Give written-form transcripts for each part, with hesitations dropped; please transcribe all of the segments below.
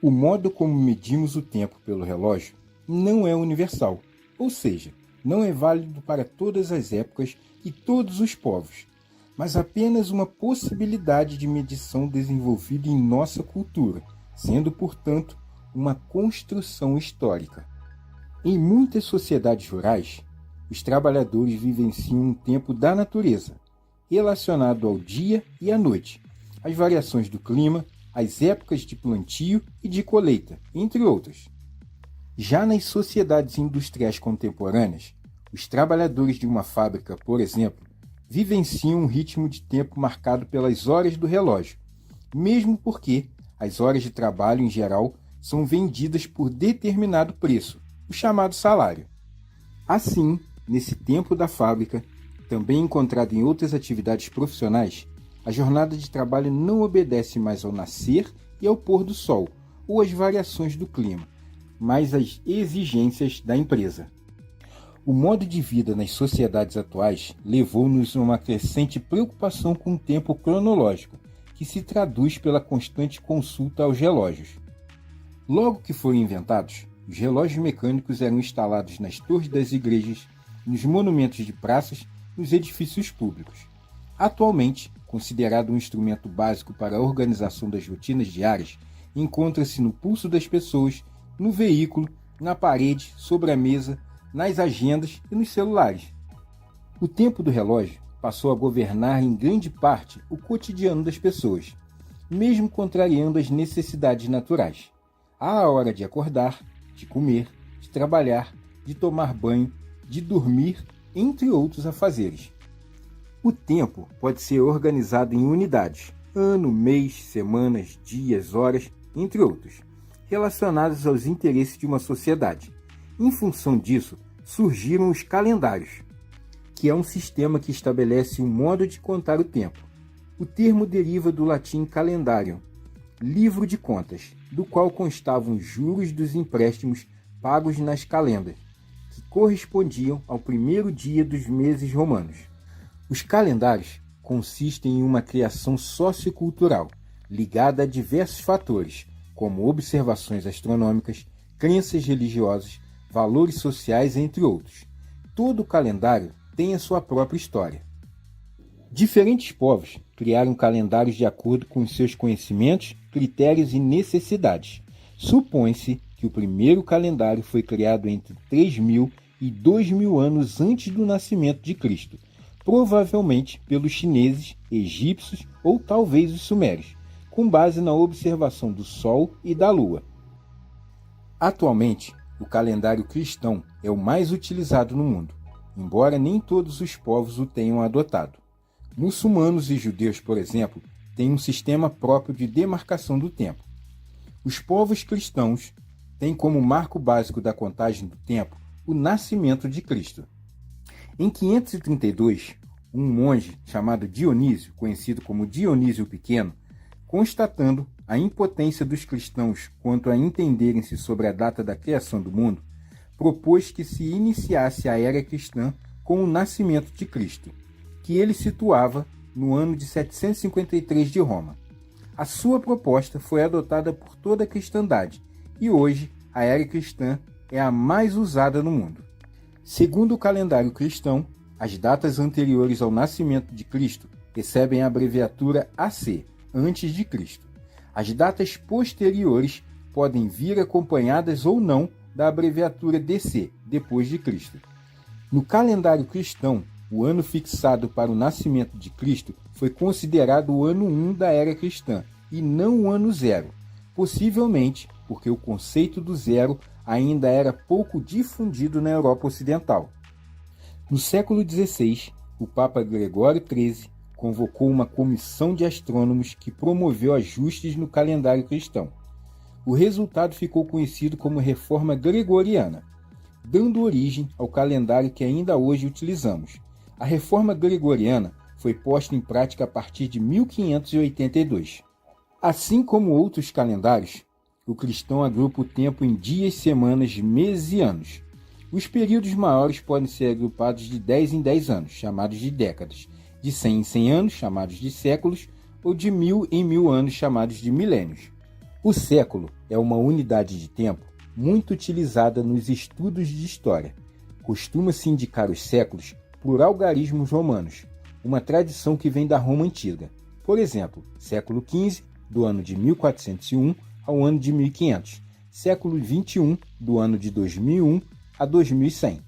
O modo como medimos o tempo pelo relógio não é universal, ou seja, não é válido para todas as épocas e todos os povos, mas apenas uma possibilidade de medição desenvolvida em nossa cultura, sendo, portanto, uma construção histórica. Em muitas sociedades rurais, os trabalhadores vivenciam um tempo da natureza, relacionado ao dia e à noite, às variações do clima, as épocas de plantio e de colheita, entre outras. Já nas sociedades industriais contemporâneas, os trabalhadores de uma fábrica, por exemplo, vivenciam um ritmo de tempo marcado pelas horas do relógio, mesmo porque as horas de trabalho, em geral, são vendidas por determinado preço, o chamado salário. Assim, nesse tempo da fábrica, também encontrado em outras atividades profissionais, a jornada de trabalho não obedece mais ao nascer e ao pôr do sol, ou às variações do clima, mas às exigências da empresa. O modo de vida nas sociedades atuais levou-nos a uma crescente preocupação com o tempo cronológico, que se traduz pela constante consulta aos relógios. Logo que foram inventados, os relógios mecânicos eram instalados nas torres das igrejas, nos monumentos de praças, nos edifícios públicos. Atualmente, considerado um instrumento básico para a organização das rotinas diárias, encontra-se no pulso das pessoas, no veículo, na parede, sobre a mesa, nas agendas e nos celulares. O tempo do relógio passou a governar em grande parte o cotidiano das pessoas, mesmo contrariando as necessidades naturais. Há a hora de acordar, de comer, de trabalhar, de tomar banho, de dormir, entre outros afazeres. O tempo pode ser organizado em unidades, ano, mês, semanas, dias, horas, entre outros, relacionados aos interesses de uma sociedade. Em função disso, surgiram os calendários, que é um sistema que estabelece um modo de contar o tempo. O termo deriva do latim calendarium, livro de contas, do qual constavam os juros dos empréstimos pagos nas calendas, que correspondiam ao primeiro dia dos meses romanos. Os calendários consistem em uma criação sociocultural, ligada a diversos fatores, como observações astronômicas, crenças religiosas, valores sociais, entre outros. Todo calendário tem a sua própria história. Diferentes povos criaram calendários de acordo com os seus conhecimentos, critérios e necessidades. Supõe-se que o primeiro calendário foi criado entre 3.000 e 2.000 anos antes do nascimento de Cristo, provavelmente pelos chineses, egípcios ou talvez os sumérios, com base na observação do Sol e da Lua. Atualmente, o calendário cristão é o mais utilizado no mundo, embora nem todos os povos o tenham adotado. Muçulmanos e judeus, por exemplo, têm um sistema próprio de demarcação do tempo. Os povos cristãos têm como marco básico da contagem do tempo o nascimento de Cristo. Em 532, um monge chamado Dionísio, conhecido como Dionísio o Pequeno, constatando a impotência dos cristãos quanto a entenderem-se sobre a data da criação do mundo, propôs que se iniciasse a era cristã com o nascimento de Cristo, que ele situava no ano de 753 de Roma. A sua proposta foi adotada por toda a cristandade e hoje a era cristã é a mais usada no mundo. Segundo o calendário cristão, as datas anteriores ao nascimento de Cristo recebem a abreviatura AC, antes de Cristo. As datas posteriores podem vir acompanhadas ou não da abreviatura DC, depois de Cristo. No calendário cristão, o ano fixado para o nascimento de Cristo foi considerado o ano 1 da era cristã, e não o ano 0, possivelmente porque o conceito do zero ainda era pouco difundido na Europa Ocidental. No século XVI, o Papa Gregório XIII convocou uma comissão de astrônomos que promoveu ajustes no calendário cristão. O resultado ficou conhecido como Reforma Gregoriana, dando origem ao calendário que ainda hoje utilizamos. A Reforma Gregoriana foi posta em prática a partir de 1582. Assim como outros calendários, o cristão agrupa o tempo em dias, semanas, meses e anos. Os períodos maiores podem ser agrupados de 10 em 10 anos, chamados de décadas, de 100 em 100 anos, chamados de séculos, ou de 1000 em 1000 anos, chamados de milênios. O século é uma unidade de tempo muito utilizada nos estudos de história. Costuma-se indicar os séculos por algarismos romanos, uma tradição que vem da Roma Antiga. Por exemplo, século XV, do ano de 1401 ao ano de 1500, século XXI, do ano de 2001 a 2100.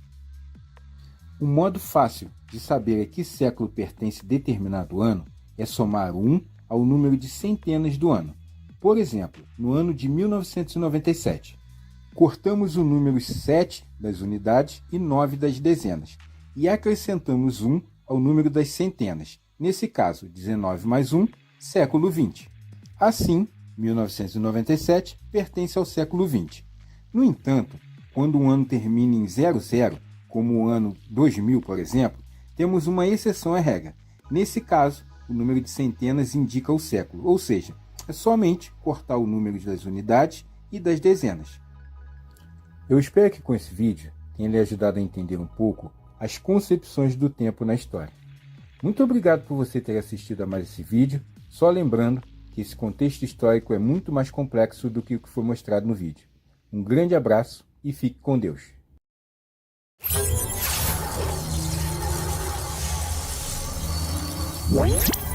Um modo fácil de saber a que século pertence determinado ano é somar 1 ao número de centenas do ano. Por exemplo, no ano de 1997, cortamos o número 7 das unidades e 9 das dezenas e acrescentamos 1 ao número das centenas, nesse caso 19 mais 1, século 20. Assim, 1997 pertence ao século 20. No entanto, quando um ano termina em 00, como o ano 2000, por exemplo, temos uma exceção à regra. Nesse caso, o número de centenas indica o século, ou seja, é somente cortar o número das unidades e das dezenas. Eu espero que com esse vídeo tenha lhe ajudado a entender um pouco as concepções do tempo na história. Muito obrigado por você ter assistido a mais esse vídeo, só lembrando que esse contexto histórico é muito mais complexo do que o que foi mostrado no vídeo. Um grande abraço e fique com Deus. What?